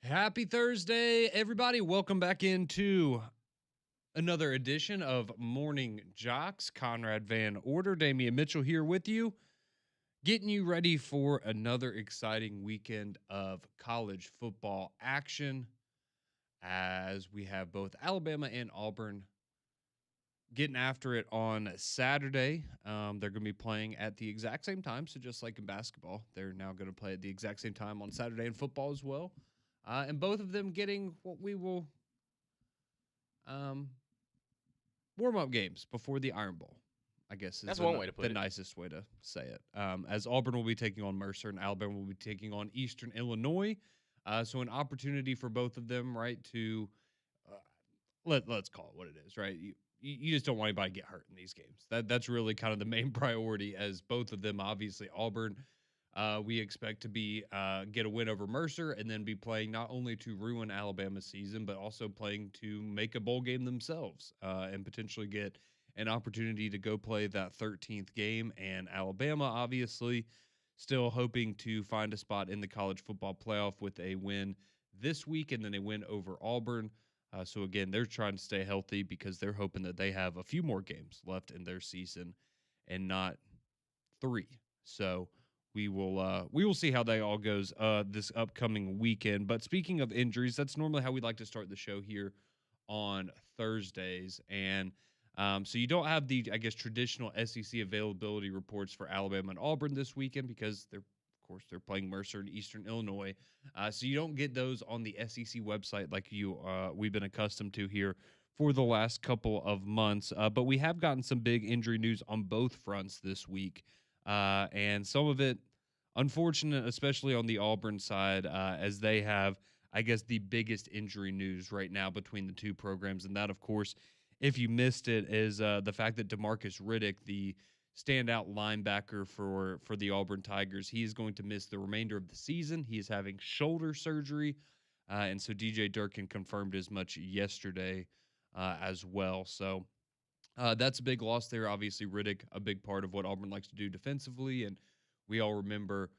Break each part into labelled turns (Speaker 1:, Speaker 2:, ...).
Speaker 1: Happy Thursday, everybody. Welcome back into another edition of Morning JOX. Conrad Van Order, Damian Mitchell here with you, getting you ready for another exciting weekend of college football action as we have both Alabama and Auburn getting after it on Saturday. They're going to be playing at the exact same time. So just like in basketball, they're now going to play at the exact same time on Saturday in football as well. And both of them getting what we will warm-up games before the Iron Bowl, I guess is
Speaker 2: one way to put
Speaker 1: the
Speaker 2: it.
Speaker 1: nicest way to say it. As Auburn will be taking on Mercer and Alabama will be taking on Eastern Illinois. So an opportunity for both of them, right, to let's call it what it is, right? You just don't want anybody to get hurt in these games. That's really kind of the main priority, as both of them, obviously Auburn, we expect to be get a win over Mercer and then be playing not only to ruin Alabama's season, but also playing to make a bowl game themselves and potentially get an opportunity to go play that 13th game. And Alabama, obviously, still hoping to find a spot in the college football playoff with a win this week and then a win over Auburn. So again, they're trying to stay healthy because they're hoping that they have a few more games left in their season and not 3. So we will see how that all goes this upcoming weekend. But speaking of injuries, that's normally how we like to start the show here on Thursdays. And so you don't have the, I guess, traditional SEC availability reports for Alabama and Auburn this weekend because they're playing Mercer in Eastern Illinois. So you don't get those on the SEC website like we've been accustomed to here for the last couple of months. But we have gotten some big injury news on both fronts this week. And some of it unfortunate, especially on the Auburn side, as they have, I guess, the biggest injury news right now between the two programs. And that, of course, if you missed it, is the fact that DeMarcus Riddick, the standout linebacker for the Auburn Tigers, he is going to miss the remainder of the season. He is having shoulder surgery. And so DJ Durkin confirmed as much yesterday as well. So that's a big loss there. Obviously, Riddick, a big part of what Auburn likes to do defensively. And we all remember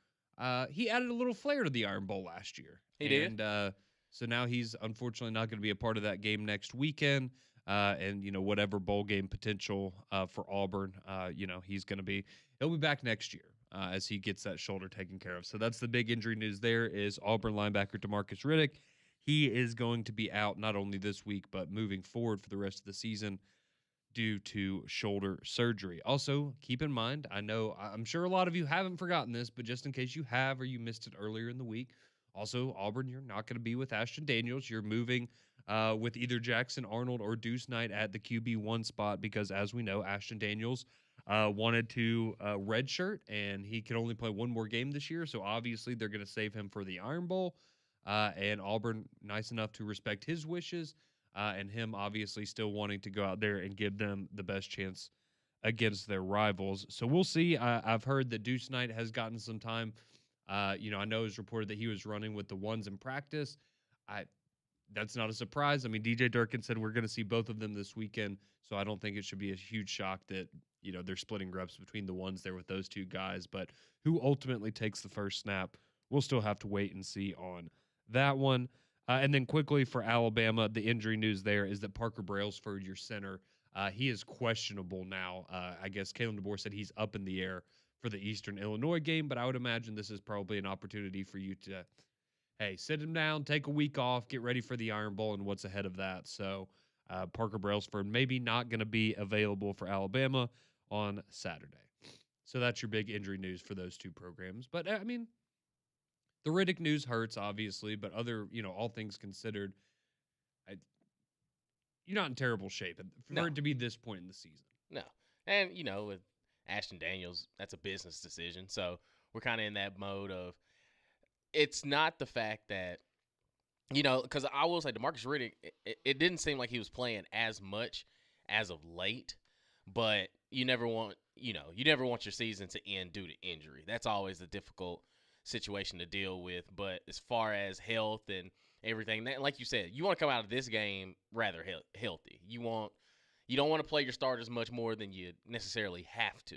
Speaker 1: he added a little flair to the Iron Bowl last year.
Speaker 2: He did.
Speaker 1: So now he's unfortunately not going to be a part of that game next weekend. And, whatever bowl game potential for Auburn, he'll be back next year as he gets that shoulder taken care of. So that's the big injury news there is Auburn linebacker DeMarcus Riddick. He is going to be out not only this week, but moving forward for the rest of the season due to shoulder surgery. Also, keep in mind, I'm sure a lot of you haven't forgotten this, but just in case you have or you missed it earlier in the week, also, Auburn, you're not going to be with Ashton Daniels. You're moving with either Jackson Arnold or Deuce Knight at the QB1 spot because, as we know, Ashton Daniels wanted to redshirt, and he can only play one more game this year. So, obviously, they're going to save him for the Iron Bowl. And Auburn, nice enough to respect his wishes, and him obviously still wanting to go out there and give them the best chance against their rivals. So, we'll see. I've heard that Deuce Knight has gotten some time. I know it was reported that he was running with the ones in practice. That's not a surprise. I mean, DJ Durkin said we're going to see both of them this weekend, so I don't think it should be a huge shock that, they're splitting reps between the ones there with those two guys. But who ultimately takes the first snap, we'll still have to wait and see on that one. And then quickly for Alabama, the injury news there is that Parker Brailsford, your center, he is questionable now. I guess Kalen DeBoer said he's up in the air for the Eastern Illinois game, but I would imagine this is probably an opportunity for you to, hey, sit him down, take a week off, get ready for the Iron Bowl and what's ahead of that. So Parker Brailsford maybe not going to be available for Alabama on Saturday. So that's your big injury news for those two programs. But, I mean, the Riddick news hurts, obviously, but all things considered, you're not in terrible shape for it to be this point in the season.
Speaker 2: No. And, with Ashton Daniels, that's a business decision. So we're kind of in that mode of it's not the fact that, because I will say DeMarcus Riddick, it didn't seem like he was playing as much as of late, but you never want your season to end due to injury. That's always a difficult situation to deal with. But as far as health and everything, like you said, you want to come out of this game rather healthy. You don't want to play your starters much more than you necessarily have to.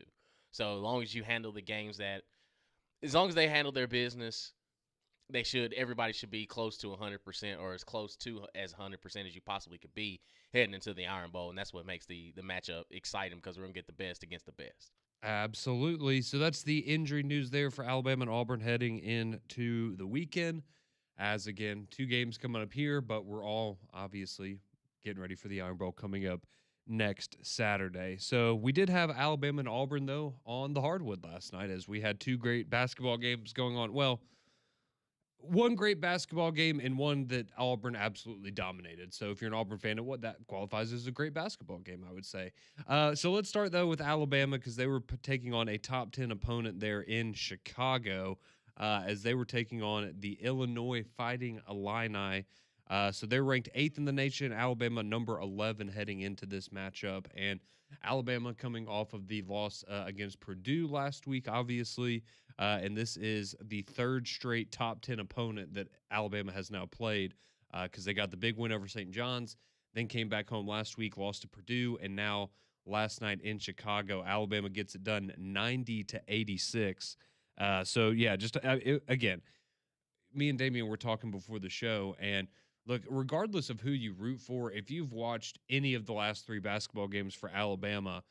Speaker 2: So as long as you handle the games as long as they handle their business everybody should be close to 100% or as close to as 100% as you possibly could be heading into the Iron Bowl, and that's what makes the matchup exciting because we're gonna get the best against the best.
Speaker 1: Absolutely. So that's the injury news there for Alabama and Auburn heading into the weekend. As again, 2 games coming up here, but we're all obviously getting ready for the Iron Bowl coming up next Saturday. So we did have Alabama and Auburn though on the hardwood last night as we had 2 great basketball games going on. Well, one great basketball game and one that Auburn absolutely dominated. So if you're an Auburn fan, what that qualifies as a great basketball game, I would say. So let's start though with Alabama because they were taking on a top 10 opponent there in Chicago as they were taking on the Illinois Fighting Illini. So they're ranked 8th in the nation. Alabama number 11 heading into this matchup, and Alabama coming off of the loss against Purdue last week, obviously. And this is the 3rd straight top 10 opponent that Alabama has now played because they got the big win over St. John's, then came back home last week, lost to Purdue, and now last night in Chicago, Alabama gets it done 90-86. So, yeah, just again, me and Damian were talking before the show, and look, regardless of who you root for, if you've watched any of the last 3 basketball games for Alabama,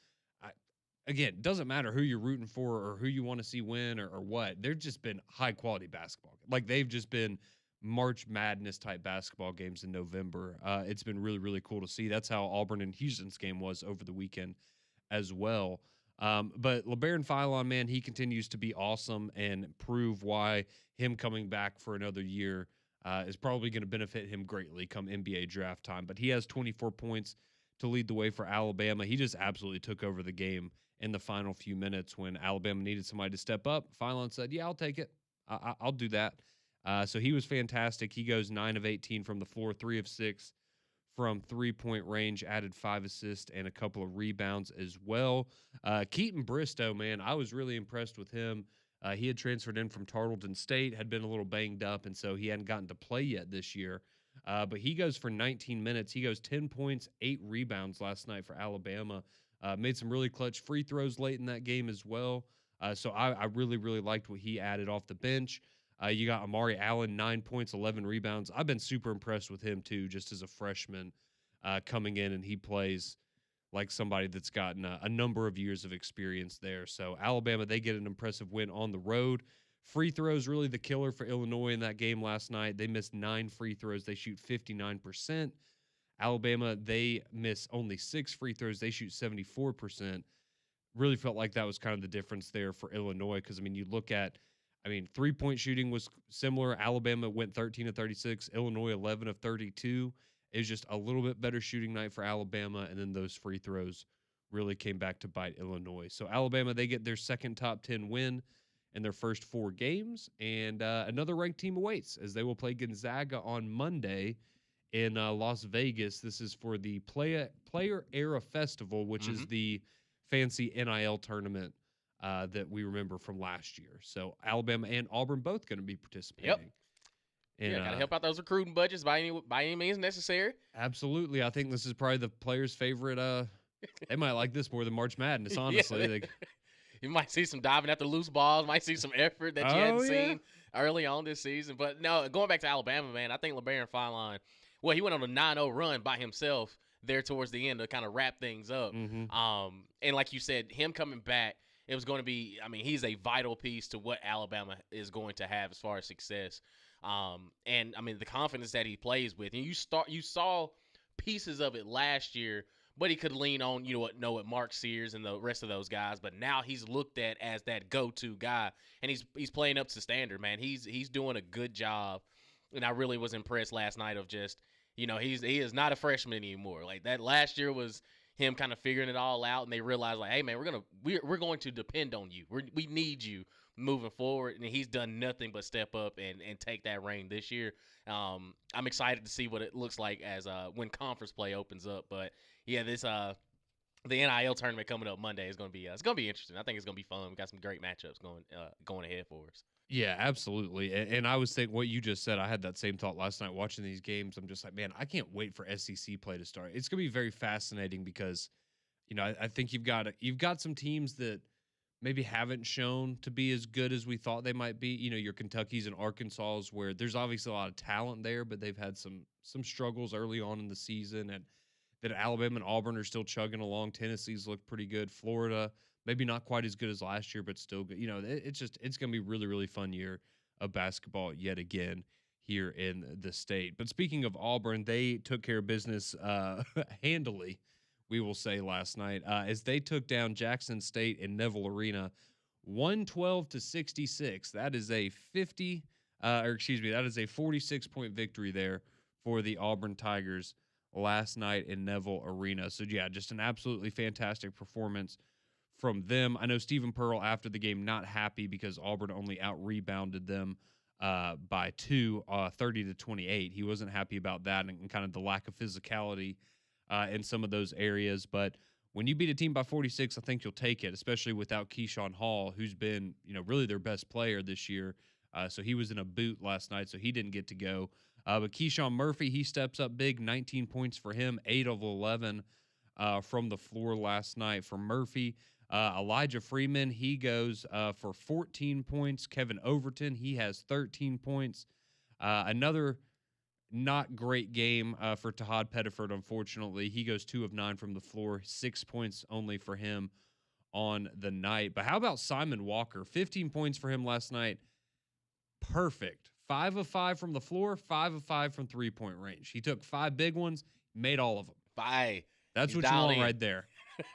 Speaker 1: again, doesn't matter who you're rooting for or who you want to see win or what. They've just been high quality basketball. Like they've just been March Madness type basketball games in November. It's been really, really cool to see. That's how Auburn and Houston's game was over the weekend as well. But LeBaron Philon, man, he continues to be awesome and prove why him coming back for another year is probably going to benefit him greatly come NBA draft time. But he has 24 points to lead the way for Alabama. He just absolutely took over the game in the final few minutes when Alabama needed somebody to step up. Philon said, yeah, I'll take it. I'll do that. So he was fantastic. He goes 9 of 18 from the floor, 3 of 6 from three-point range, added 5 assists and a couple of rebounds as well. Keaton Bristow, man, I was really impressed with him. He had transferred in from Tarleton State, had been a little banged up, and so he hadn't gotten to play yet this year. But he goes for 19 minutes. He goes 10 points, 8 rebounds last night for Alabama. Made some really clutch free throws late in that game as well. So I really, really liked what he added off the bench. You got Amari Allen, 9 points, 11 rebounds. I've been super impressed with him, too, just as a freshman coming in, and he plays like somebody that's gotten a number of years of experience there. So Alabama, they get an impressive win on the road. Free throws really the killer for Illinois in that game last night. They missed 9 free throws. They shoot 59%. Alabama, they miss only 6 free throws. They shoot 74%. Really felt like that was kind of the difference there for Illinois because, I mean, you look at, three-point shooting was similar. Alabama went 13 of 36. Illinois, 11 of 32. It was just a little bit better shooting night for Alabama, and then those free throws really came back to bite Illinois. So Alabama, they get their second top 10 win in their first 4 games, and another ranked team awaits as they will play Gonzaga on Monday in Las Vegas. This is for the Player Era Festival, which is the fancy NIL tournament that we remember from last year. So Alabama and Auburn both going to be participating.
Speaker 2: Yep.
Speaker 1: And,
Speaker 2: yeah, gotta help out those recruiting budgets by any means necessary.
Speaker 1: Absolutely. I think this is probably the players' favorite. They might like this more than March Madness, honestly.
Speaker 2: You might see some diving at the loose balls, might see some effort that you hadn't seen early on this season. But no, going back to Alabama, man, I think LeBaron Philon, well, he went on a 9-0 run by himself there towards the end to kind of wrap things up. And like you said, him coming back, it was going to be, he's a vital piece to what Alabama is going to have as far as success. And the confidence that he plays with, and you saw pieces of it last year, but he could lean on, what Mark Sears and the rest of those guys. But now he's looked at as that go-to guy, and he's playing up to standard, man. He's doing a good job, and I really was impressed last night of just, he is not a freshman anymore. Like that last year was him kind of figuring it all out, and they realized like, hey man, we're going to depend on you. We need you moving forward, and he's done nothing but step up and take that reign this year. I'm excited to see what it looks like as when conference play opens up. But yeah, this the NIL tournament coming up Monday is going to be it's going to be interesting. I think it's going to be fun. We got some great matchups going ahead for us.
Speaker 1: Yeah, absolutely. And I was thinking what you just said. I had that same thought last night watching these games. I'm just like, man, I can't wait for SEC play to start. It's going to be very fascinating because, I think you've got some teams that maybe haven't shown to be as good as we thought they might be. You know, your Kentuckys and Arkansas, where there's obviously a lot of talent there, but they've had some struggles early on in the season, and that Alabama and Auburn are still chugging along. Tennessee's looked pretty good. Florida, maybe not quite as good as last year, but still good. You know, it's going to be really really fun year of basketball yet again here in the state. But speaking of Auburn, they took care of business handily, we will say, last night as they took down Jackson State in Neville Arena, 112-66. That is a 50, or excuse me, that is a 46-point victory there for the Auburn Tigers last night in Neville Arena. So yeah, just an absolutely fantastic performance from them. I know Stephen Pearl after the game not happy because Auburn only out rebounded them by 30-28. He wasn't happy about that and kind of the lack of physicality in some of those areas. But when you beat a team by 46, I think you'll take it, especially without Keyshawn Hall, who's been, you know, really their best player this year. So he was in a boot last night, so he didn't get to go. But Keyshawn Murphy, he steps up big, 19 points for him, 8 of 11 from the floor last night for Murphy. Elijah Freeman, he goes for 14 points. Kevin Overton, he has 13 points. Another not great game for Tahad Pettiford, unfortunately. He goes 2 of 9 from the floor, 6 points only for him on the night. But how about Simon Walker? 15 points for him last night. Perfect. 5 of 5 from the floor, 5 of 5 from three-point range. He took 5 big ones, made all of them.
Speaker 2: Bye.
Speaker 1: That's
Speaker 2: He's
Speaker 1: what you want
Speaker 2: in.
Speaker 1: right there.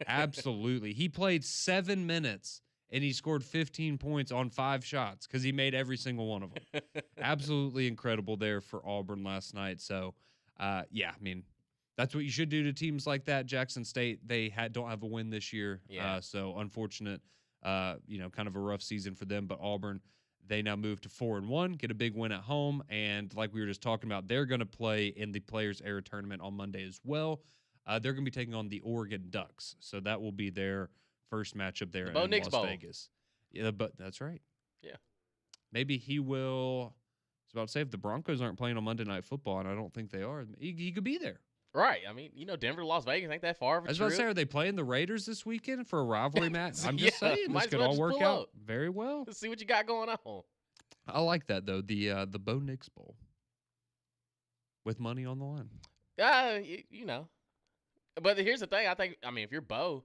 Speaker 1: Absolutely. He played 7 minutes and he scored 15 points on 5 shots because he made every single one of them. Absolutely incredible there for Auburn last night. So, yeah, I mean, that's what you should do to teams like that. Jackson State, they don't have a win this year.
Speaker 2: Yeah.
Speaker 1: So unfortunate, you know, kind of a rough season for them. But Auburn, they now move to 4-1, get a big win at home. And like we were just talking about, they're going to play in the Players Era Tournament on Monday as well. They're going to be taking on the Oregon Ducks. So that will be their first matchup there in Las Vegas. Yeah, but that's right.
Speaker 2: Yeah.
Speaker 1: Maybe he will. I was about to say, if the Broncos aren't playing on Monday Night Football, and I don't think they are, he could be there.
Speaker 2: Right. I mean, you know, Denver to Las Vegas ain't that far of a trip.
Speaker 1: I was about to say, are they playing the Raiders this weekend for a rivalry match? I'm just saying, this could all work out very well.
Speaker 2: Let's see what you got going on.
Speaker 1: I like that, though, the Bo Nix Bowl with money on the line.
Speaker 2: You know. But here's the thing. I mean, if you're Bo,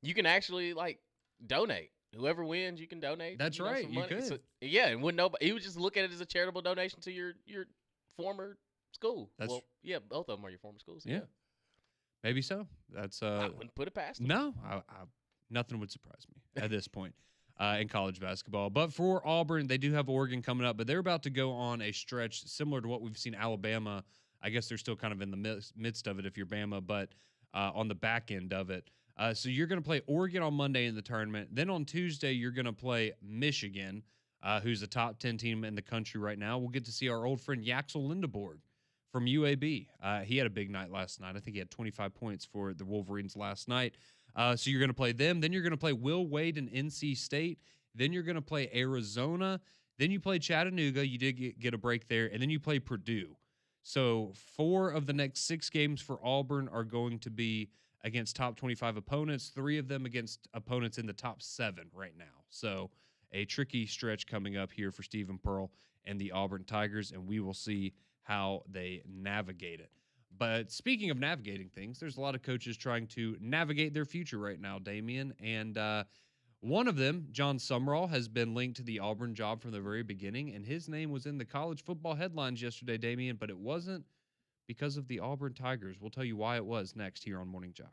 Speaker 2: you can actually, like, donate. Whoever wins, you can donate.
Speaker 1: That's right. You could.
Speaker 2: So, yeah, and wouldn't nobody, he would just look at it as a charitable donation to your former school. Well, yeah, both of them are your former schools.
Speaker 1: Yeah. Maybe so. That's
Speaker 2: I wouldn't put it past them.
Speaker 1: No, nothing would surprise me at this point in college basketball. But for Auburn, they do have Oregon coming up, but they're about to go on a stretch similar to what we've seen Alabama. I guess they're still kind of in the midst of it if you're Bama, but on the back end of it. So you're going to play Oregon on Monday in the tournament. Then on Tuesday, you're going to play Michigan, who's a top 10 team in the country right now. We'll get to see our old friend Yaxel Lindeborg from UAB. He had a big night last night. I think he had 25 points for the Wolverines last night. So you're going to play them. Then you're going to play Will Wade and NC State. Then you're going to play Arizona. Then you play Chattanooga. You did get a break there. And then you play Purdue. So 4 of the next 6 games for Auburn are going to be against top 25 opponents, 3 of them against opponents in the top 7 right now. So a tricky stretch coming up here for Stephen Pearl and the Auburn Tigers, and we will see how they navigate it. But speaking of navigating things, there's a lot of coaches trying to navigate their future right now, Damian, and one of them, Jon Sumrall, has been linked to the Auburn job from the very beginning, and his name was in the college football headlines yesterday, Damian, but it wasn't because of the Auburn Tigers. We'll tell you why it was next here on Morning JOX.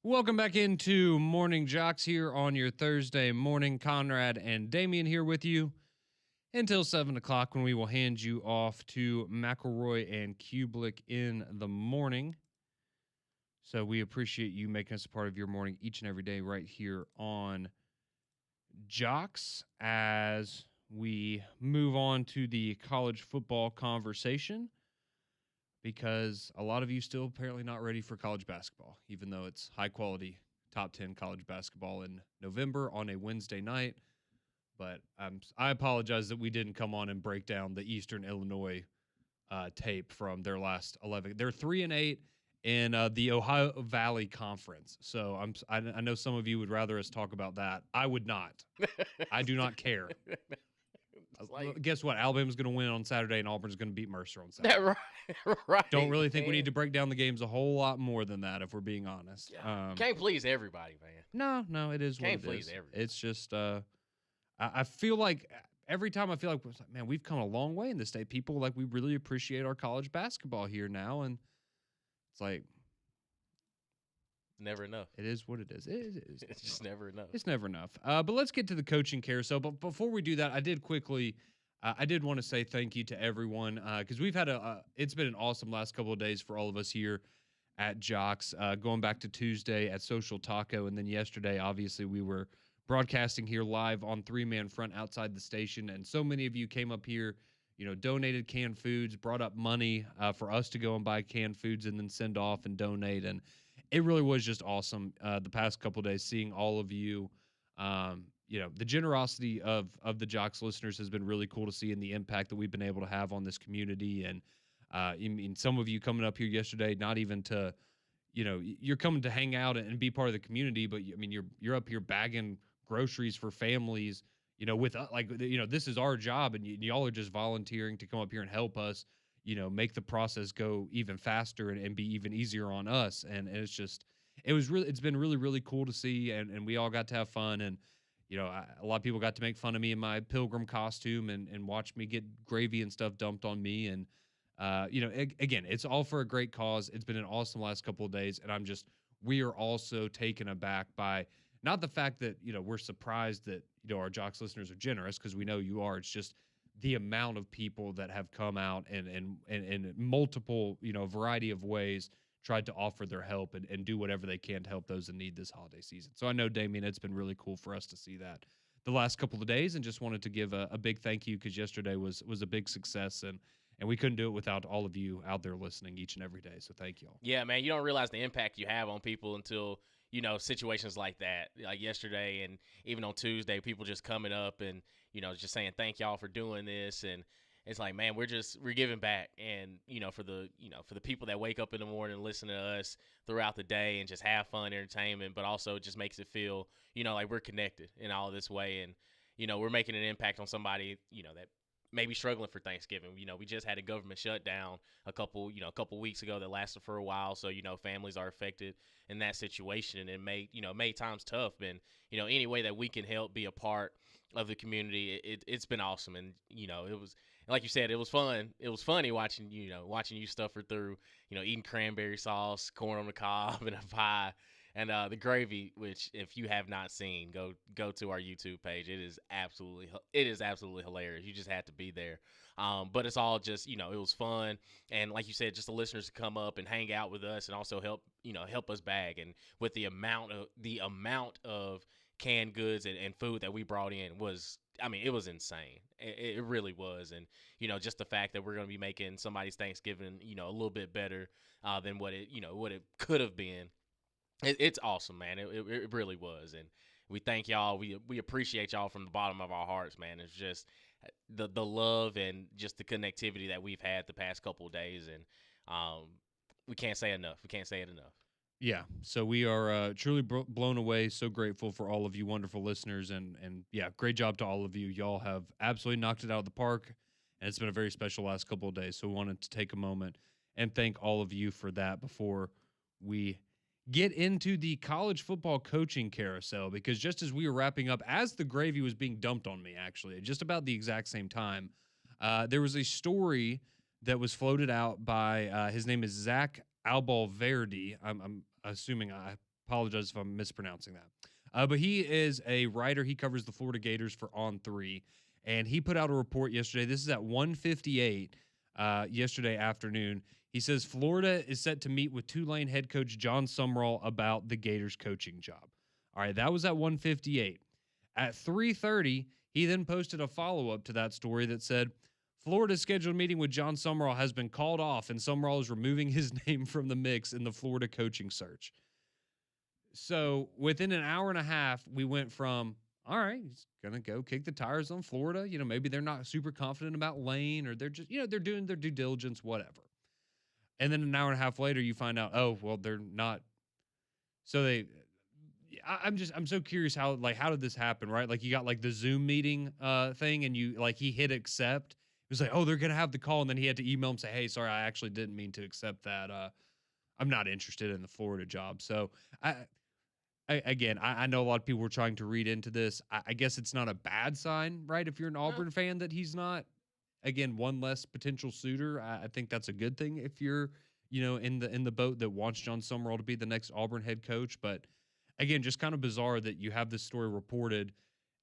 Speaker 1: Welcome back into Morning Jocks here on your Thursday morning. Conrad and Damian here with you until 7 o'clock when we will hand you off to McElroy and Kubelik in the morning. So we appreciate you making us a part of your morning each and every day right here on Jocks as we move on to the college football conversation, because a lot of you still apparently not ready for college basketball, even though it's high quality top 10 college basketball in November on a Wednesday night. But I apologize that we didn't come on and break down the Eastern Illinois tape from their last 11. They're 3-8 in the Ohio Valley Conference. So I know some of you would rather us talk about that. I would not. I do not care. Guess what? Alabama's going to win on Saturday, and Auburn's going to beat Mercer on Saturday.
Speaker 2: Right.
Speaker 1: Don't really think we need to break down the games a whole lot more than that, if we're being honest.
Speaker 2: Can't please everybody, man.
Speaker 1: No, it is what
Speaker 2: Can't
Speaker 1: it
Speaker 2: please
Speaker 1: is.
Speaker 2: everybody.
Speaker 1: It's just I feel like every time I feel like, man, we've come a long way in this state. People we really appreciate our college basketball here now, and it's like
Speaker 2: never enough.
Speaker 1: It is what it is.
Speaker 2: It's just never enough.
Speaker 1: It's never enough. But let's get to the coaching carousel. But before we do that, I did want to say thank you to everyone, because we've had it's been an awesome last couple of days for all of us here at JOX, going back to Tuesday at Social Taco, and then yesterday, obviously, we were broadcasting here live on 3-Man Front outside the station, and so many of you came up here, donated canned foods, brought up money for us to go and buy canned foods and then send off and donate, and it really was just awesome the past couple of days, seeing all of you. The generosity of the JOX listeners has been really cool to see, and the impact that we've been able to have on this community. And I mean, some of you coming up here yesterday, not even to, you're coming to hang out and be part of the community, but I mean, you're up here bagging groceries for families, with this is our job, and y'all are just volunteering to come up here and help us, make the process go even faster and be even easier on us. And it's been really, really cool to see. And we all got to have fun. And, a lot of people got to make fun of me in my pilgrim costume and watch me get gravy and stuff dumped on me. And, again, it's all for a great cause. It's been an awesome last couple of days. And we are also taken aback by not the fact that, we're surprised that, our JOX listeners are generous, because we know you are. It's just the amount of people that have come out and in multiple, variety of ways tried to offer their help and do whatever they can to help those in need this holiday season. So I know, Damien, it's been really cool for us to see that the last couple of days, and just wanted to give a big thank you, because yesterday was a big success, and we couldn't do it without all of you out there listening each and every day. So thank you all.
Speaker 2: Yeah, man, you don't realize the impact you have on people until, situations like that, like yesterday and even on Tuesday, people just coming up and, just saying thank y'all for doing this. And it's like, man, we're giving back. And, for the people that wake up in the morning and listen to us throughout the day and just have fun, entertainment, but also just makes it feel, like we're connected in all this way. And, we're making an impact on somebody, that maybe struggling for Thanksgiving. We just had a government shutdown a couple weeks ago that lasted for a while. So, families are affected in that situation, and it made times tough. And, any way that we can help be a part of the community, it's been awesome. And, it was, like you said, it was fun. It was funny watching you suffer through, eating cranberry sauce, corn on the cob, and a pie. And the gravy, which if you have not seen, go to our YouTube page. It is absolutely hilarious. You just had to be there. But it's all just, it was fun. And like you said, just the listeners to come up and hang out with us and also help us bag. And with the amount of canned goods and food that we brought in it was insane. It really was. And, just the fact that we're going to be making somebody's Thanksgiving, a little bit better than what it could have been. It's awesome, man. It really was. And we thank y'all. We appreciate y'all from the bottom of our hearts, man. It's just the love and just the connectivity that we've had the past couple of days. And we can't say enough. We can't say it enough.
Speaker 1: Yeah. So we are truly blown away. So grateful for all of you wonderful listeners. And yeah, great job to all of you. Y'all have absolutely knocked it out of the park. And it's been a very special last couple of days. So we wanted to take a moment and thank all of you for that before we get into the college football coaching carousel, because just as we were wrapping up, as the gravy was being dumped on me, actually, just about the exact same time, there was a story that was floated out by, his name is Zach Albalverdi. I'm assuming I Apologize if I'm mispronouncing that. But he is a writer. He covers the Florida Gators for On Three, and he put out a report yesterday. This is at 1:58 yesterday afternoon. He says Florida is set to meet with Tulane head coach Jon Sumrall about the Gators coaching job. All right, that was at 1:58. At 3:30, he then posted a follow-up to that story that said Florida's scheduled meeting with Jon Sumrall has been called off, and Sumrall is removing his name from the mix in the Florida coaching search. So within an hour and a half, we went from, all right, he's going to go kick the tires on Florida. Maybe they're not super confident about Lane, or they're just, they're doing their due diligence, whatever. And then an hour and a half later, you find out, oh, well, they're not. So I'm so curious how did this happen, right? Like, you got like the Zoom meeting thing, and he hit accept. It was like, oh, they're going to have the call. And then he had to email him, say, hey, sorry, I actually didn't mean to accept that. I'm not interested in the Florida job. So I know a lot of people were trying to read into this. I guess it's not a bad sign, right? If you're an Auburn fan, that he's not, again, one less potential suitor. I think that's a good thing if you're, in the boat that wants Jon Sumrall to be the next Auburn head coach. But again, just kind of bizarre that you have this story reported,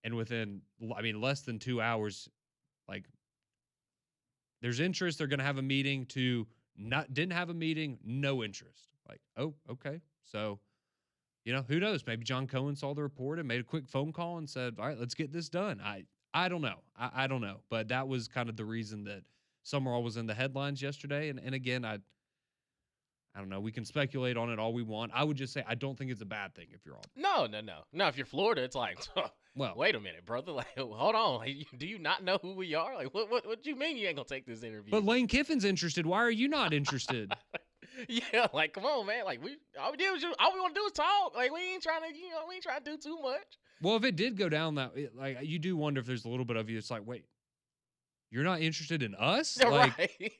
Speaker 1: and within, less than 2 hours, like, there's interest. They're going to have a meeting to didn't have a meeting, no interest. Like, oh, okay. So, who knows? Maybe John Cohen saw the report and made a quick phone call and said, all right, let's get this done. I don't know. I don't know. But that was kind of the reason that Summerall was in the headlines yesterday. And again, I don't know. We can speculate on it all we want. I would just say I don't think it's a bad thing if you're Auburn.
Speaker 2: No. If you're Florida, it's like,
Speaker 1: well,
Speaker 2: wait a minute, brother. Like, hold on. Like, do you not know who we are? Like, what do you mean you ain't gonna take this interview?
Speaker 1: But Lane Kiffin's interested. Why are you not interested?
Speaker 2: Yeah, like, come on, man. Like, all we want to do is talk. Like, we ain't trying to do too much.
Speaker 1: Well, if it did go down that, like, you do wonder if there's a little bit of you. It's like, wait, you're not interested in us? Like,
Speaker 2: right.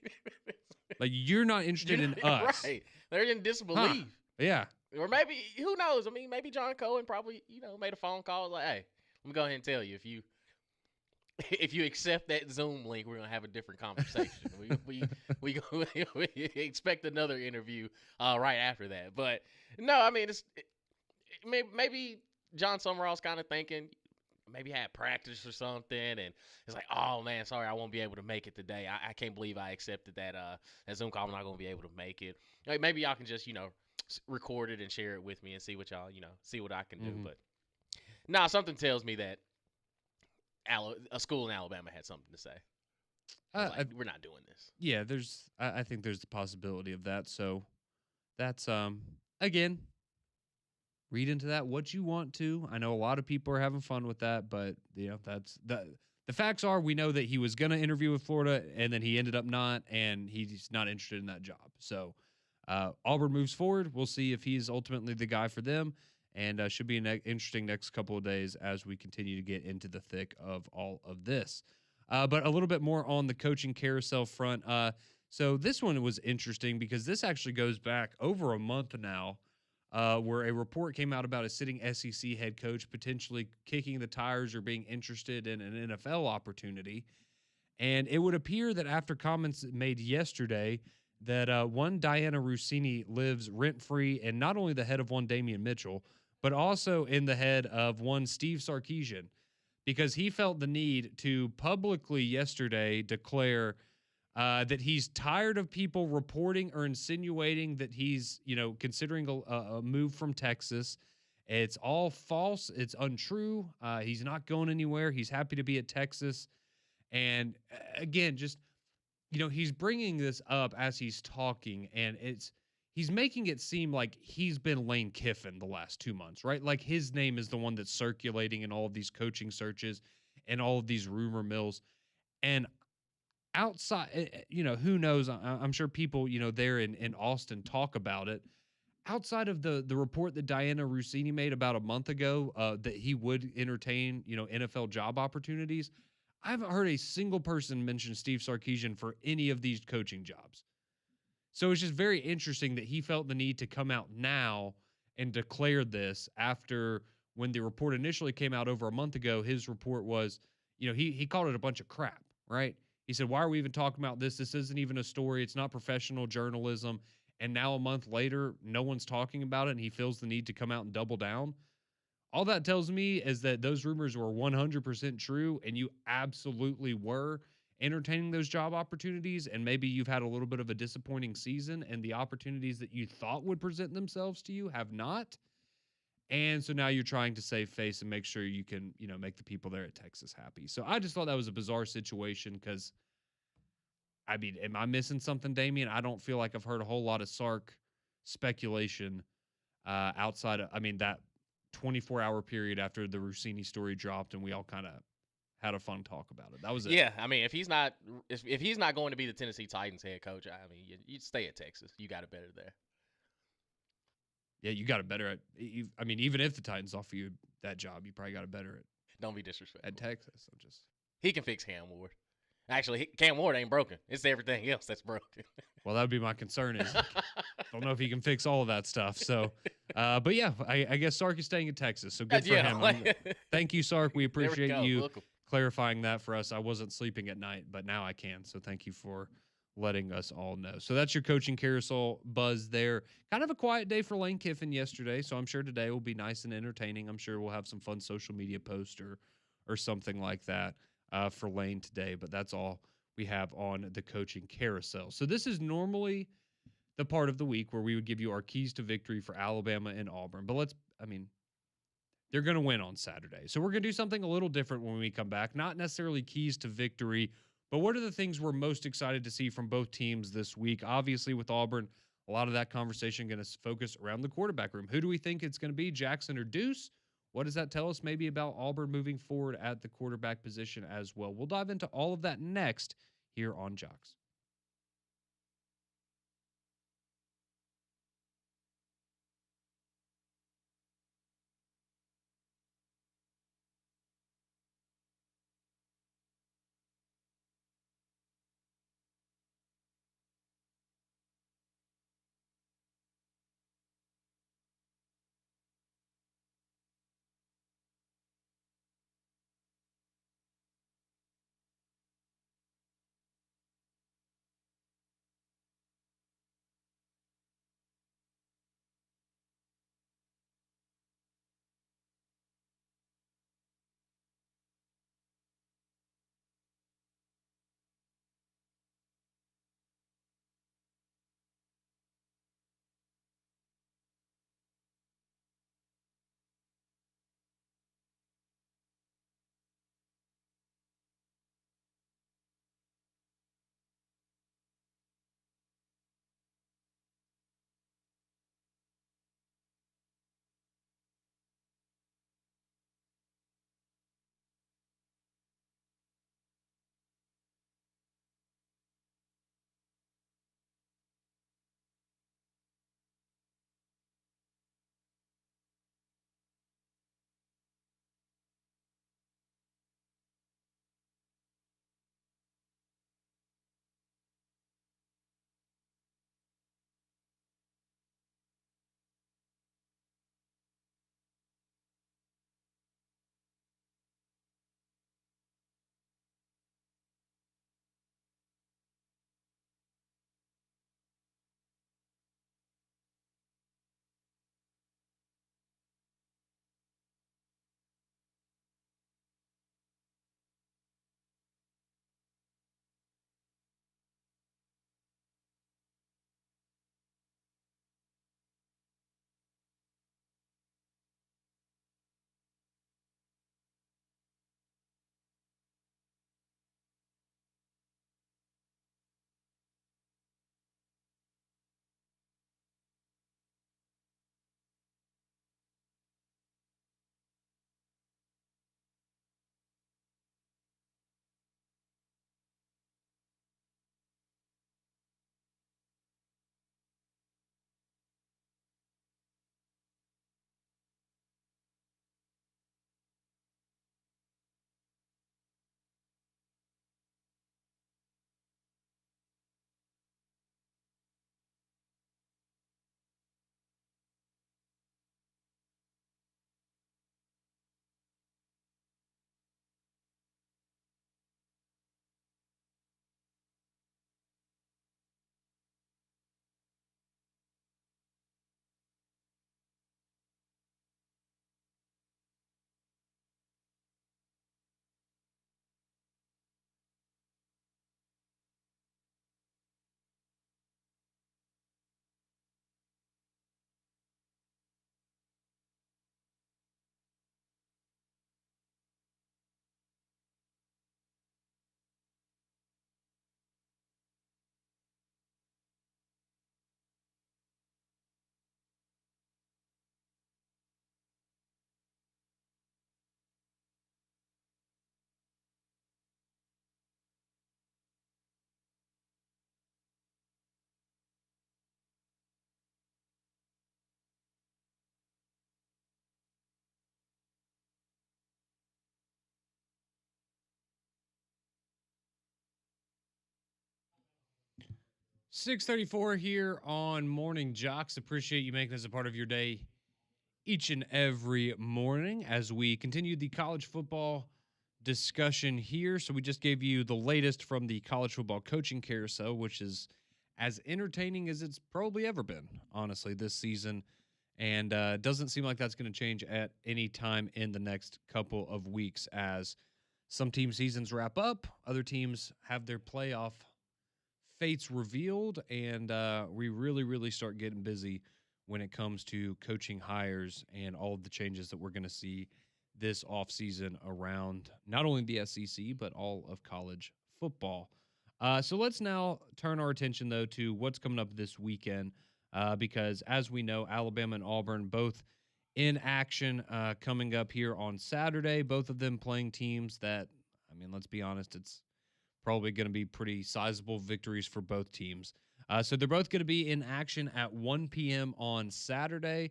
Speaker 1: Like, you're not interested in us.
Speaker 2: Right. They're in disbelief.
Speaker 1: Huh. Yeah.
Speaker 2: Or maybe, who knows? Maybe John Cohen probably, made a phone call. Like, hey, let me go ahead and tell you, if you accept that Zoom link, we're gonna have a different conversation. we expect another interview right after that. But no, maybe Jon Sumrall's kind of thinking, maybe had practice or something, and it's like, oh man, sorry, I won't be able to make it today. I can't believe I accepted that Zoom call. I'm not gonna be able to make it. Like, maybe y'all can just record it and share it with me and see what y'all see what I can do. But nah, something tells me that a school in Alabama had something to say. We're not doing this.
Speaker 1: Yeah, I think there's the possibility of that. So that's again, read into that what you want to. I know a lot of people are having fun with that, but that's the facts are, we know that he was going to interview with Florida, and then he ended up not, and he's not interested in that job. So Auburn moves forward. We'll see if he's ultimately the guy for them. And should be an interesting next couple of days as we continue to get into the thick of all of this. But a little bit more on the coaching carousel front. So this one was interesting because this actually goes back over a month now, where a report came out about a sitting SEC head coach potentially kicking the tires or being interested in an NFL opportunity. And it would appear that after comments made yesterday that one Diana Rossini lives rent-free in not only the head of one Damian Mitchell, but also in the head of one Steve Sarkisian, because he felt the need to publicly yesterday declare that he's tired of people reporting or insinuating that he's, considering a move from Texas. It's all false. It's untrue. He's not going anywhere. He's happy to be at Texas. And again, just, he's bringing this up as he's talking, and he's making it seem like he's been Lane Kiffin the last 2 months, right? Like, his name is the one that's circulating in all of these coaching searches and all of these rumor mills. And outside, who knows? I'm sure people, there in Austin talk about it. Outside of the report that Diana Rossini made about a month ago, that he would entertain, NFL job opportunities, I haven't heard a single person mention Steve Sarkisian for any of these coaching jobs. So it's just very interesting that he felt the need to come out now and declare this after, when the report initially came out over a month ago, his report was, he called it a bunch of crap, right? He said, why are we even talking about this? This isn't even a story. It's not professional journalism. and now a month later, no one's talking about it, and he feels the need to come out and double down. All that tells me is that those rumors were 100% true, and you absolutely were entertaining those job opportunities. And maybe you've had a little bit of a disappointing season, and the opportunities that you thought would present themselves to you have not. And so now you're trying to save face and make sure you can, make the people there at Texas happy. So I just thought that was a bizarre situation because, I mean, am I missing something, Damien? I don't feel like I've heard a whole lot of Sark speculation outside of, I mean, that 24-hour period after the Rossini story dropped and we all kind of had a fun talk about it. That was it.
Speaker 2: Yeah, I mean, if he's not going to be the Tennessee Titans head coach, I mean, you stay at Texas. You got it better there.
Speaker 1: Yeah, you got it better at. I mean, even if the Titans offer you that job, you probably got it better at.
Speaker 2: Don't be disrespectful.
Speaker 1: At Texas, I'm just.
Speaker 2: He can fix Cam Ward. Actually, Cam Ward ain't broken. It's everything else that's broken.
Speaker 1: Well, that would be my concern. Is I don't know if he can fix all of that stuff. So, but yeah, I guess Sark is staying in Texas. So good for him. Thank you, Sark. We appreciate you clarifying that for us. I wasn't sleeping at night, but now I can. So thank you for letting us all know. So that's your coaching carousel buzz there. Kind of a quiet day for Lane Kiffin yesterday. So I'm sure today will be nice and entertaining. I'm sure we'll have some fun social media posts or something like that for Lane today. But that's all we have on the coaching carousel. So this is normally the part of the week where we would give you our keys to victory for Alabama and Auburn. But they're going to win on Saturday. So we're going to do something a little different when we come back. Not necessarily keys to victory, but what are the things we're most excited to see from both teams this week? Obviously, with Auburn, a lot of that conversation going to focus around the quarterback room. Who do we think it's going to be, Jackson or Deuce? What does that tell us maybe about Auburn moving forward at the quarterback position as well? We'll dive into all of that next here on JOX. 6:34 here on Morning Jocks. Appreciate you making us a part of your day each and every morning as we continue the college football discussion here. So we just gave you the latest from the college football coaching carousel, which is as entertaining as it's probably ever been, honestly, this season. And doesn't seem like that's going to change at any time in the next couple of weeks as some team seasons wrap up, other teams have their playoff fates revealed, and we really start getting busy when it comes to coaching hires and all of the changes that we're going to see this offseason around not only the SEC, but all of college football. So let's now turn our attention, though, to what's coming up this weekend, because as we know, Alabama and Auburn both in action coming up here on Saturday, both of them playing teams that, I mean, let's be honest, it's probably going to be pretty sizable victories for both teams. So they're both going to be in action at 1 p.m. on Saturday.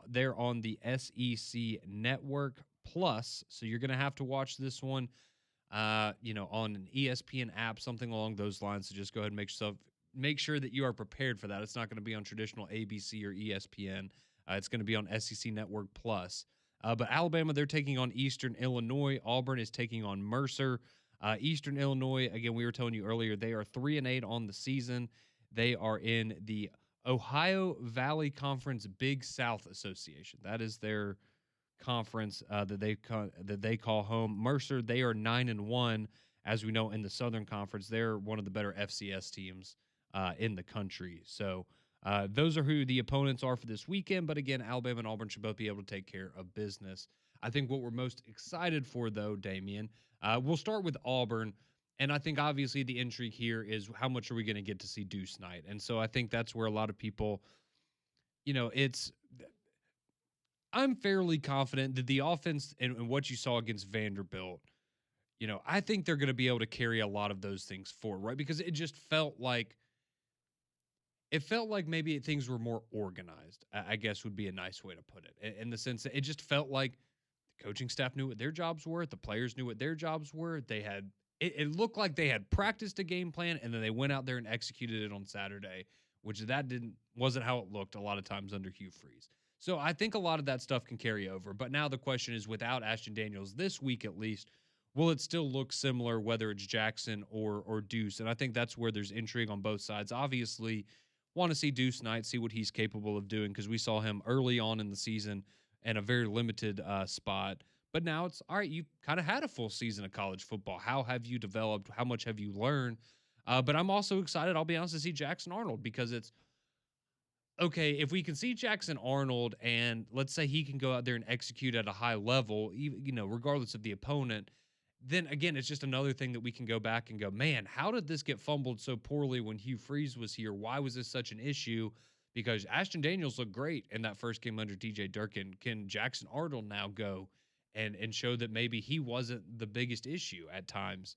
Speaker 1: They're on the SEC Network Plus, so you're going to have to watch this one, on an ESPN app, something along those lines. So just go ahead and make sure that you are prepared for that. It's not going to be on traditional ABC or ESPN. It's going to be on SEC Network Plus. But Alabama, they're taking on Eastern Illinois. Auburn is taking on Mercer. Eastern Illinois, again, we were telling you earlier, they are 3-8 on the season. They are in the Ohio Valley Conference Big South Association. That is their conference that they call home. Mercer, they are 9-1, as we know in the Southern Conference. They're one of the better FCS teams in the country. So those are who the opponents are for this weekend. But again, Alabama and Auburn should both be able to take care of business. I think what we're most excited for, though, Damian, we'll start with Auburn. And I think obviously the intrigue here is how much are we going to get to see Deuce Knight? And so I think that's where a lot of people, I'm fairly confident that the offense and what you saw against Vanderbilt, I think they're going to be able to carry a lot of those things forward, right? Because it felt like maybe things were more organized, I guess would be a nice way to put it, in the sense that it just felt like the coaching staff knew what their jobs were. The players knew what their jobs were. It looked like they had practiced a game plan, and then they went out there and executed it on Saturday, which wasn't how it looked a lot of times under Hugh Freeze. So I think a lot of that stuff can carry over. But now the question is, without Ashton Daniels this week at least, will it still look similar, whether it's Jackson or Deuce? And I think that's where there's intrigue on both sides. Obviously, want to see Deuce Knight, see what he's capable of doing, because we saw him early on in the season in a very limited spot. But now it's, all right, you kind of had a full season of college football. How have you developed? How much have you learned? But I'm also excited, I'll be honest, to see Jackson Arnold, because it's, okay, if we can see Jackson Arnold and let's say he can go out there and execute at a high level, regardless of the opponent, then again, it's just another thing that we can go back and go, man, how did this get fumbled so poorly when Hugh Freeze was here? Why was this such an issue? Because Ashton Daniels looked great in that first game under DJ Durkin. Can Jackson Arnold now go and show that maybe he wasn't the biggest issue at times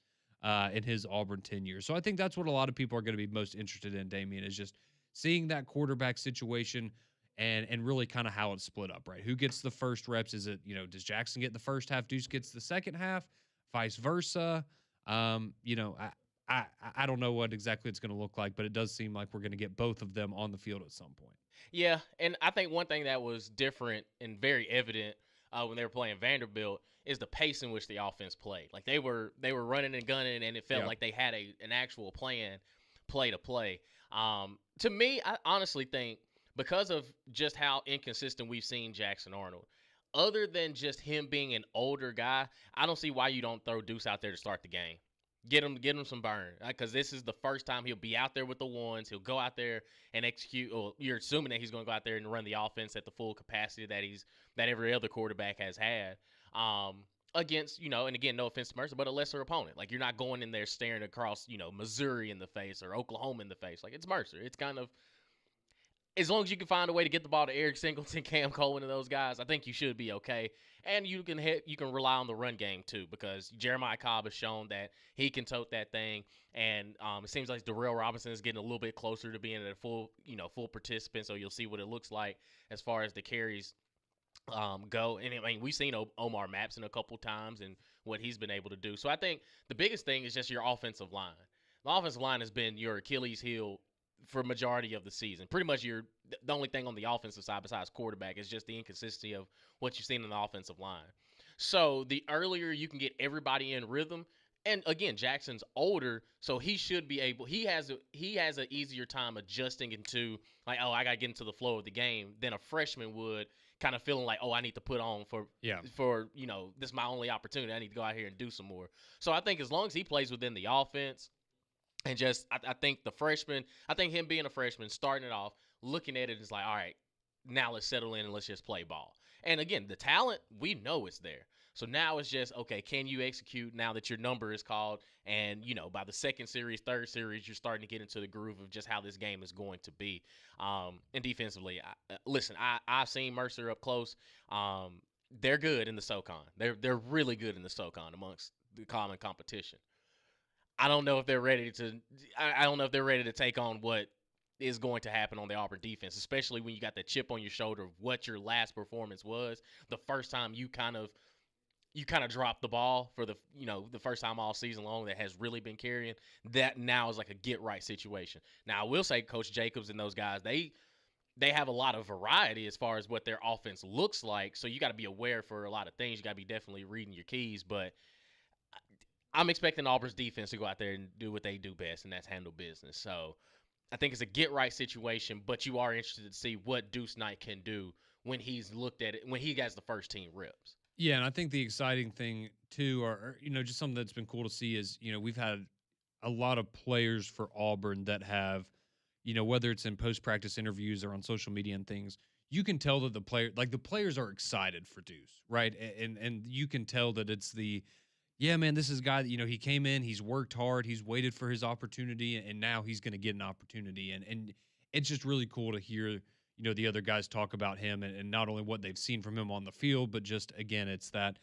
Speaker 1: in his Auburn tenure? So I think that's what a lot of people are going to be most interested in, Damian, is just seeing that quarterback situation and really kind of how it's split up, right? Who gets the first reps? Is it, does Jackson get the first half, Deuce gets the second half, vice versa? I don't know what exactly it's going to look like, but it does seem like we're going to get both of them on the field at some point.
Speaker 2: Yeah, and I think one thing that was different and very evident when they were playing Vanderbilt is the pace in which the offense played. Like they were running and gunning, and it felt like they had an actual plan, play to play. To me, I honestly think because of just how inconsistent we've seen Jackson Arnold, other than just him being an older guy, I don't see why you don't throw Deuce out there to start the game. Get him some burn, because this is the first time he'll be out there with the ones. He'll go out there and execute. Or you're assuming that he's going to go out there and run the offense at the full capacity that every other quarterback has had. Against, and again, no offense to Mercer, but a lesser opponent. Like, you're not going in there staring across, Missouri in the face or Oklahoma in the face. Like, it's Mercer. It's kind of, as long as you can find a way to get the ball to Eric Singleton, Cam Coleman, and those guys, I think you should be okay. And you can rely on the run game too, because Jeremiah Cobb has shown that he can tote that thing. And it seems like Darrell Robinson is getting a little bit closer to being a full participant. So you'll see what it looks like as far as the carries go. And I mean, we've seen Omar Mappson a couple times and what he's been able to do. So I think the biggest thing is just your offensive line. The offensive line has been your Achilles heel for majority of the season. Pretty much the only thing on the offensive side besides quarterback is just the inconsistency of what you've seen in the offensive line. So the earlier you can get everybody in rhythm, and again, Jackson's older, so he should be able. He has an easier time adjusting into like, oh, I got to get into the flow of the game than a freshman would. Kind of feeling like, oh, I need to put on for this is my only opportunity. I need to go out here and do some more. So I think as long as he plays within the offense and just I think him being a freshman, starting it off, looking at it is like, all right, now let's settle in and let's just play ball. And again, the talent, we know it's there. So now it's just, okay, can you execute now that your number is called? And, by the second series, third series, you're starting to get into the groove of just how this game is going to be. And defensively, I've seen Mercer up close. They're good in the SoCon. They're really good in the SoCon amongst the common competition. I don't know if they're ready to take on what is going to happen on the Auburn defense, especially when you got that chip on your shoulder of what your last performance was. The first time you kind of dropped the ball for the first time all season long that has really been carrying. That now is like a get right situation. Now I will say Coach Jacobs and those guys, they have a lot of variety as far as what their offense looks like. So you got to be aware for a lot of things. You got to be definitely reading your keys, but I'm expecting Auburn's defense to go out there and do what they do best, and that's handle business. So I think it's a get-right situation, but you are interested to see what Deuce Knight can do when he's looked at it, when he has the first team reps.
Speaker 1: Yeah, and I think the exciting thing, too, or just something that's been cool to see is, we've had a lot of players for Auburn that have, whether it's in post-practice interviews or on social media and things, you can tell that the players are excited for Deuce, right? And you can tell that it's yeah, man, this is a guy that, he came in, he's worked hard, he's waited for his opportunity, and now he's going to get an opportunity. And it's just really cool to hear, the other guys talk about him and not only what they've seen from him on the field, but just, again, it's that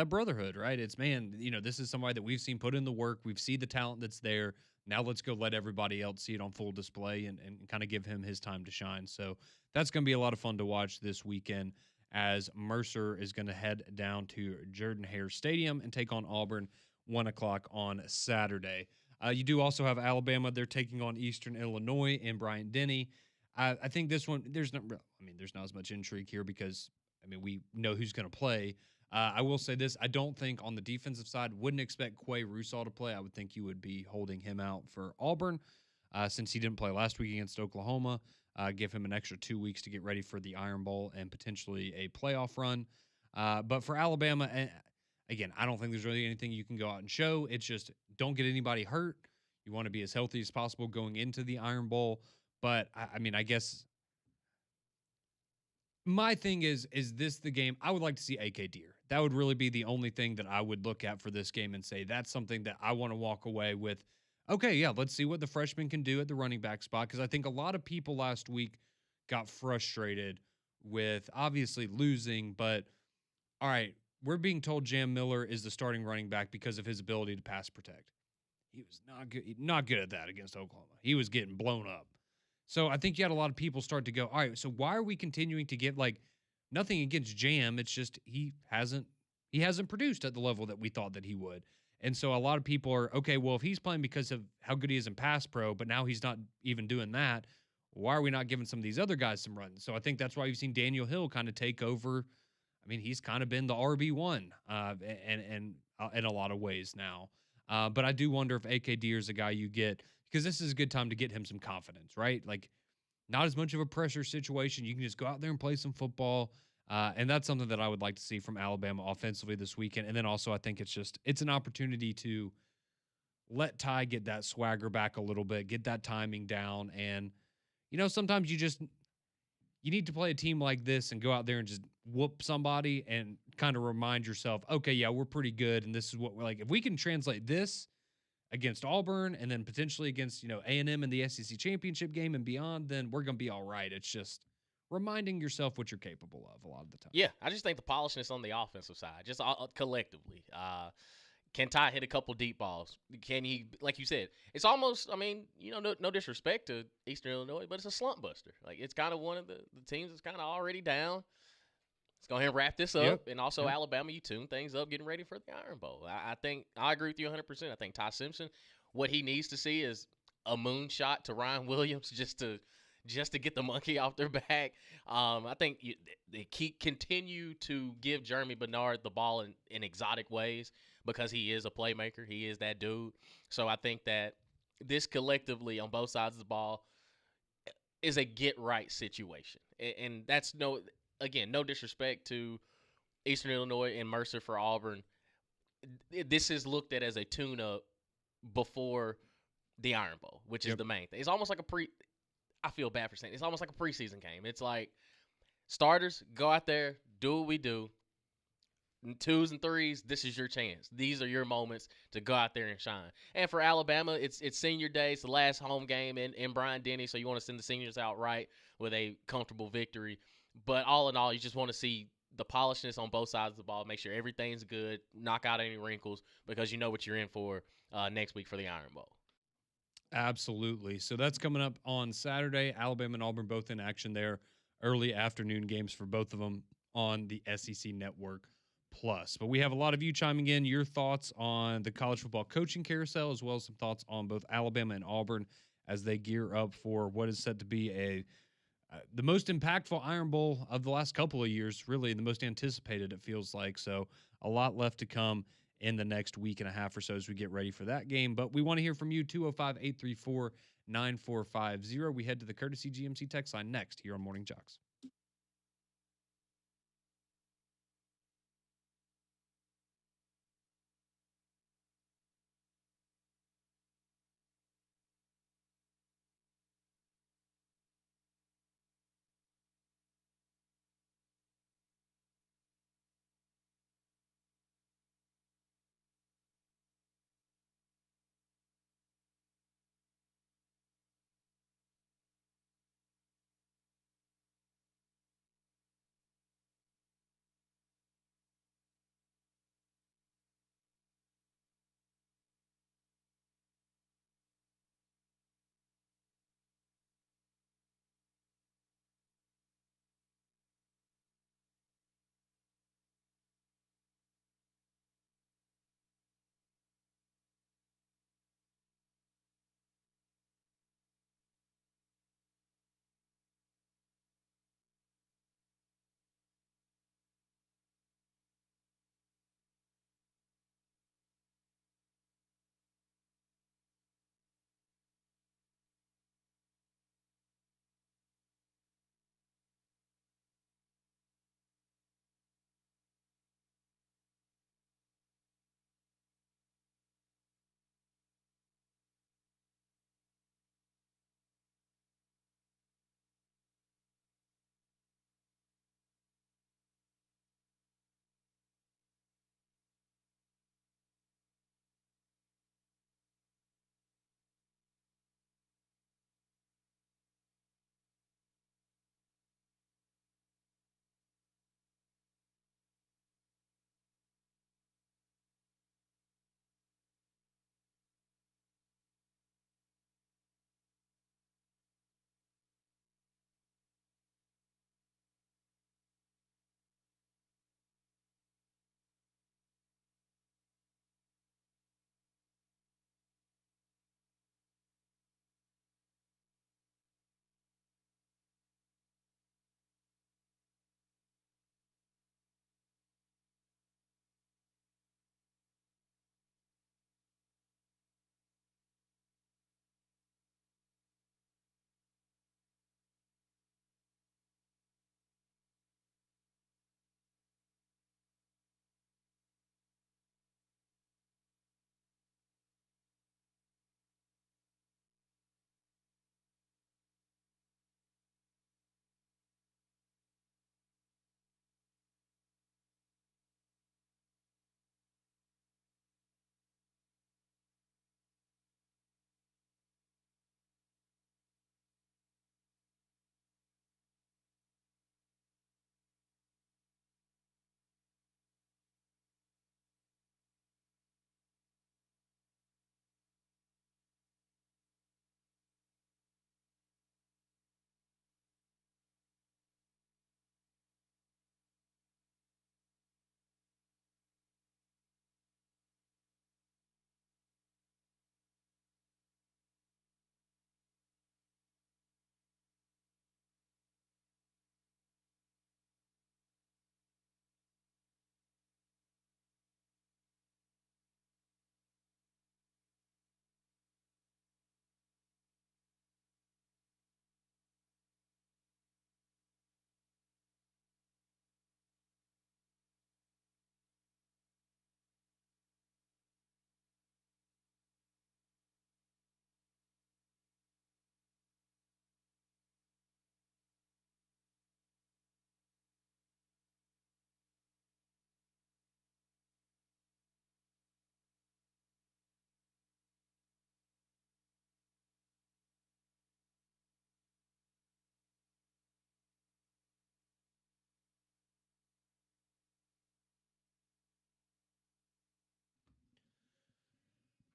Speaker 1: brotherhood, right? It's, man, this is somebody that we've seen put in the work. We've seen the talent that's there. Now let's go let everybody else see it on full display and kind of give him his time to shine. So that's going to be a lot of fun to watch this weekend, as Mercer is going to head down to Jordan-Hare Stadium and take on Auburn 1 o'clock on Saturday. You do also have Alabama. They're taking on Eastern Illinois and Bryant-Denny. I think this one, there's not as much intrigue here because, we know who's going to play. I will say this. I don't think on the defensive side, wouldn't expect Quay Russaw to play. I would think you would be holding him out for Auburn since he didn't play last week against Oklahoma. Give him an extra 2 weeks to get ready for the Iron Bowl and potentially a playoff run. But for Alabama, again, I don't think there's really anything you can go out and show. It's just don't get anybody hurt. You want to be as healthy as possible going into the Iron Bowl. But, I guess my thing is this the game? I would like to see A.K. Deer. That would really be the only thing that I would look at for this game and say that's something that I want to walk away with. Okay, yeah, let's see what the freshman can do at the running back spot, because I think a lot of people last week got frustrated with obviously losing, but all right, we're being told Jam Miller is the starting running back because of his ability to pass protect. He was not good at that against Oklahoma. He was getting blown up. So I think you had a lot of people start to go, all right, so why are we continuing to get nothing against Jam? It's just he hasn't produced at the level that we thought that he would. And so a lot of people are, okay, well, if he's playing because of how good he is in pass pro, but now he's not even doing that, why are we not giving some of these other guys some runs? So I think that's why you've seen Daniel Hill kind of take over. He's kind of been the RB1 and in a lot of ways now. But I do wonder if A.K. Deer is a guy you get, because this is a good time to get him some confidence, right? Not as much of a pressure situation. You can just go out there and play some football. And that's something that I would like to see from Alabama offensively this weekend. And then also I think it's an opportunity to let Ty get that swagger back a little bit, get that timing down. And, sometimes you need to play a team like this and go out there and just whoop somebody and kind of remind yourself, okay, yeah, we're pretty good. And this is what we're like. If we can translate this against Auburn and then potentially against, A&M in the SEC championship game and beyond, then we're going to be all right. It's just reminding yourself what you're capable of a lot of the time.
Speaker 2: Yeah, I just think the polishness on the offensive side, just collectively. Can Ty hit a couple deep balls? Can he, like you said, it's almost, no disrespect to Eastern Illinois, but it's a slump buster. It's kind of one of the teams that's kind of already down. Let's go ahead and wrap this up.
Speaker 1: Yep.
Speaker 2: And also Alabama, you tune things up, getting ready for the Iron Bowl. I think I agree with you 100%. I think Ty Simpson, what he needs to see is a moonshot to Ryan Williams just to get the monkey off their back. I think they continue to give Jeremy Bernard the ball in exotic ways because he is a playmaker. He is that dude. So I think that this collectively on both sides of the ball is a get right situation, and that's no disrespect to Eastern Illinois and Mercer for Auburn. This is looked at as a tune up before the Iron Bowl, which is
Speaker 1: Yep.
Speaker 2: the main thing. It's almost like I feel bad for saying it's almost like a preseason game. It's like starters go out there, do what we do. Twos and threes, this is your chance. These are your moments to go out there and shine. And for Alabama, it's senior day. It's the last home game in Bryant-Denny, so you want to send the seniors out right with a comfortable victory. But all in all, you just want to see the polishness on both sides of the ball, make sure everything's good, knock out any wrinkles, because you know what you're in for next week for the Iron Bowl.
Speaker 1: Absolutely. So that's coming up on Saturday. Alabama and Auburn both in action there. Early afternoon games for both of them on the SEC Network Plus. But we have a lot of you chiming in your thoughts on the college football coaching carousel, as well as some thoughts on both Alabama and Auburn as they gear up for what is set to be the most impactful Iron Bowl of the last couple of years, really the most anticipated, it feels like. So a lot left to come in the next week and a half or so as we get ready for that game. But we want to hear from you, 205-834-9450. We head to the Courtesy GMC text line next here on Morning Jocks.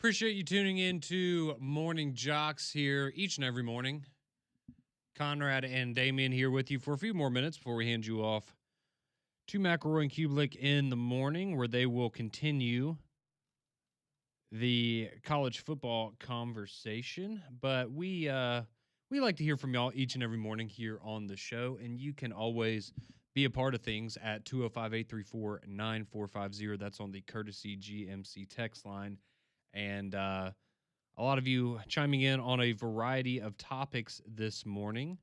Speaker 1: Appreciate you tuning in to Morning Jocks here each and every morning. Conrad and Damien here with you for a few more minutes before we hand you off to McElroy and Kubelik in the morning, where they will continue the college football conversation. But we like to hear from y'all each and every morning here on the show, and you can always be a part of things at 205-834-9450. That's on the courtesy GMC text line. And a lot of you chiming in on a variety of topics this morning.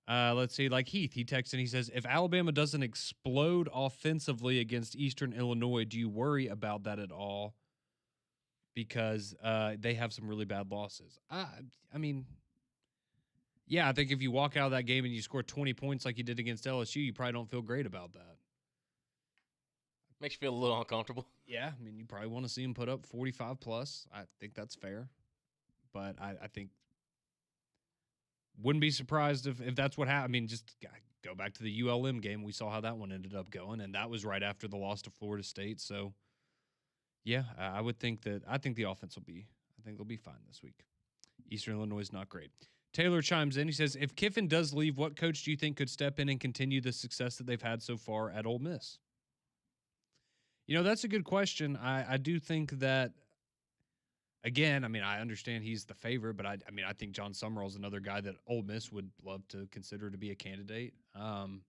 Speaker 1: Let's see, like Heath, he texts and he says, if Alabama doesn't explode offensively against Eastern Illinois, do you worry about that at all? Because they have some really bad losses. I mean, yeah, I think if you walk out of that game and you score 20 points like you did against LSU, you probably don't feel great about that.
Speaker 2: Makes you feel a little uncomfortable.
Speaker 1: Yeah, I mean, you probably want to see him put up 45 plus. I think that's fair. But I think wouldn't be surprised if that's what happened. I mean, just go back to the ULM game. We saw how that one ended up going, and that was right after the loss to Florida State. So, yeah, I think the offense they'll be fine this week. Eastern Illinois is not great. Taylor chimes in. He says, if Kiffin does leave, what coach do you think could step in and continue the success that they've had so far at Ole Miss? You know, that's a good question. I do think that, again, I mean, I understand he's the favorite, but I think Jon Sumrall is another guy that Ole Miss would love to consider to be a candidate. Ole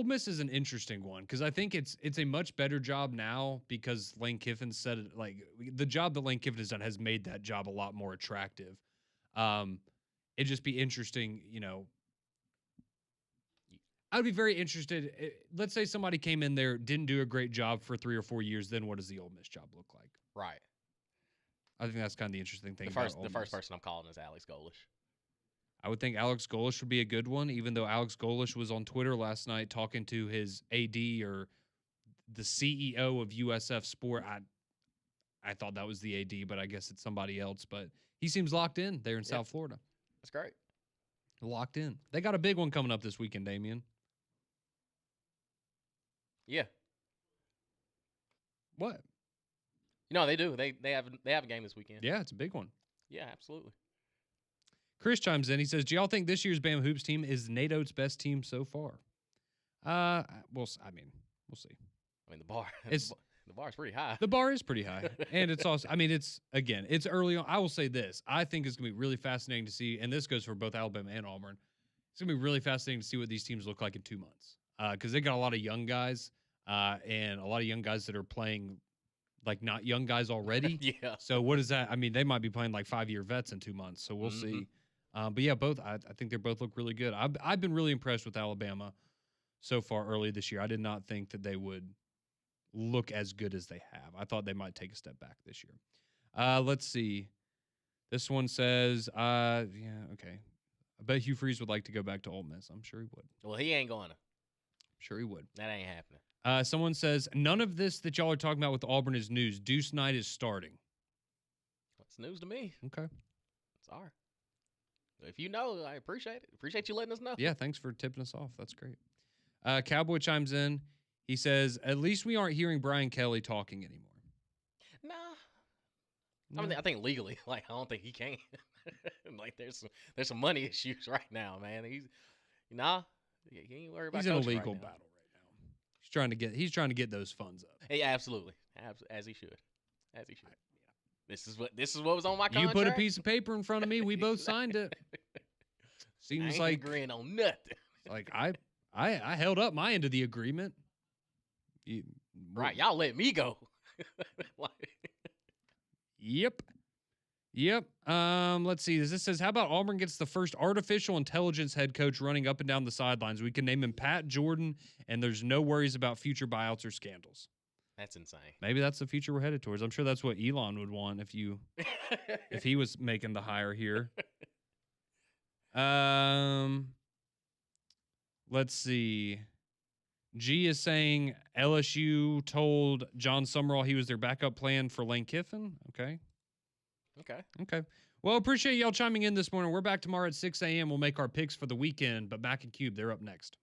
Speaker 1: Miss is an interesting one because I think it's a much better job now because Lane Kiffin said it, like the job that Lane Kiffin has done has made that job a lot more attractive. It'd just be interesting, you know. I'd be very interested. Let's say somebody came in there, didn't do a great job for 3 or 4 years. Then what does the Ole Miss job look like?
Speaker 2: Right.
Speaker 1: I think that's kind of the interesting thing.
Speaker 2: The first person I'm calling is Alex Golish.
Speaker 1: I would think Alex Golish would be a good one, even though Alex Golish was on Twitter last night talking to his AD or the CEO of USF Sport. I thought that was the AD, but I guess it's somebody else. But he seems locked in there in South Florida.
Speaker 2: That's great.
Speaker 1: Locked in. They got a big one coming up this weekend, Damien.
Speaker 2: Yeah.
Speaker 1: What?
Speaker 2: No, they do. They have a game this weekend.
Speaker 1: Yeah, it's a big one.
Speaker 2: Yeah, absolutely.
Speaker 1: Chris chimes in. He says, do y'all think this year's Bama Hoops team is NATO's best team so far? We'll see. I mean,
Speaker 2: the bar the bar's pretty high.
Speaker 1: The bar is pretty high. And it's also, I mean, it's early on. I will say this. I think it's going to be really fascinating to see, and this goes for both Alabama and Auburn. It's going to be really fascinating to see what these teams look like in 2 months. Because they got a lot of young guys and a lot of young guys that are playing like not young guys already.
Speaker 2: Yeah.
Speaker 1: So what is that? I mean, they might be playing like 5-year vets in 2 months. So we'll see. But yeah, both. I think they both look really good. I've been really impressed with Alabama so far early this year. I did not think that they would look as good as they have. I thought they might take a step back this year. Let's see. This one says, yeah, okay. I bet Hugh Freeze would like to go back to Ole Miss. I'm sure he would.
Speaker 2: Well, he ain't going to.
Speaker 1: Sure he would.
Speaker 2: That ain't happening.
Speaker 1: Someone says, none of this that y'all are talking about with Auburn is news. Deuce Knight is starting.
Speaker 2: That's news to me.
Speaker 1: Okay.
Speaker 2: Sorry. If you know, I appreciate it. Appreciate you letting us know.
Speaker 1: Yeah, thanks for tipping us off. That's great. Cowboy chimes in. He says, at least we aren't hearing Brian Kelly talking anymore.
Speaker 2: Nah.
Speaker 1: No.
Speaker 2: I mean, I think legally, like, I don't think he can. Like, there's some money issues right now, man. He ain't worried about.
Speaker 1: He's in a legal battle right now. He's trying to get those funds up.
Speaker 2: Hey, absolutely, as he should. This is what was on my contract.
Speaker 1: You put a piece of paper in front of me. We both signed it. Seems
Speaker 2: I ain't
Speaker 1: like
Speaker 2: agreeing on nothing.
Speaker 1: Like I held up my end of the agreement.
Speaker 2: Right, y'all let me go.
Speaker 1: Yep. Let's see. This says, how about Auburn gets the first artificial intelligence head coach running up and down the sidelines? We can name him Pat Jordan, and there's no worries about future buyouts or scandals.
Speaker 2: That's insane.
Speaker 1: Maybe that's the future we're headed towards. I'm sure that's what Elon would want if he was making the hire here. Let's see. G is saying LSU told Jon Sumrall he was their backup plan for Lane Kiffin. Okay. Well, appreciate y'all chiming in this morning. We're back tomorrow at 6 a.m. We'll make our picks for the weekend, but Mac and Cube, they're up next.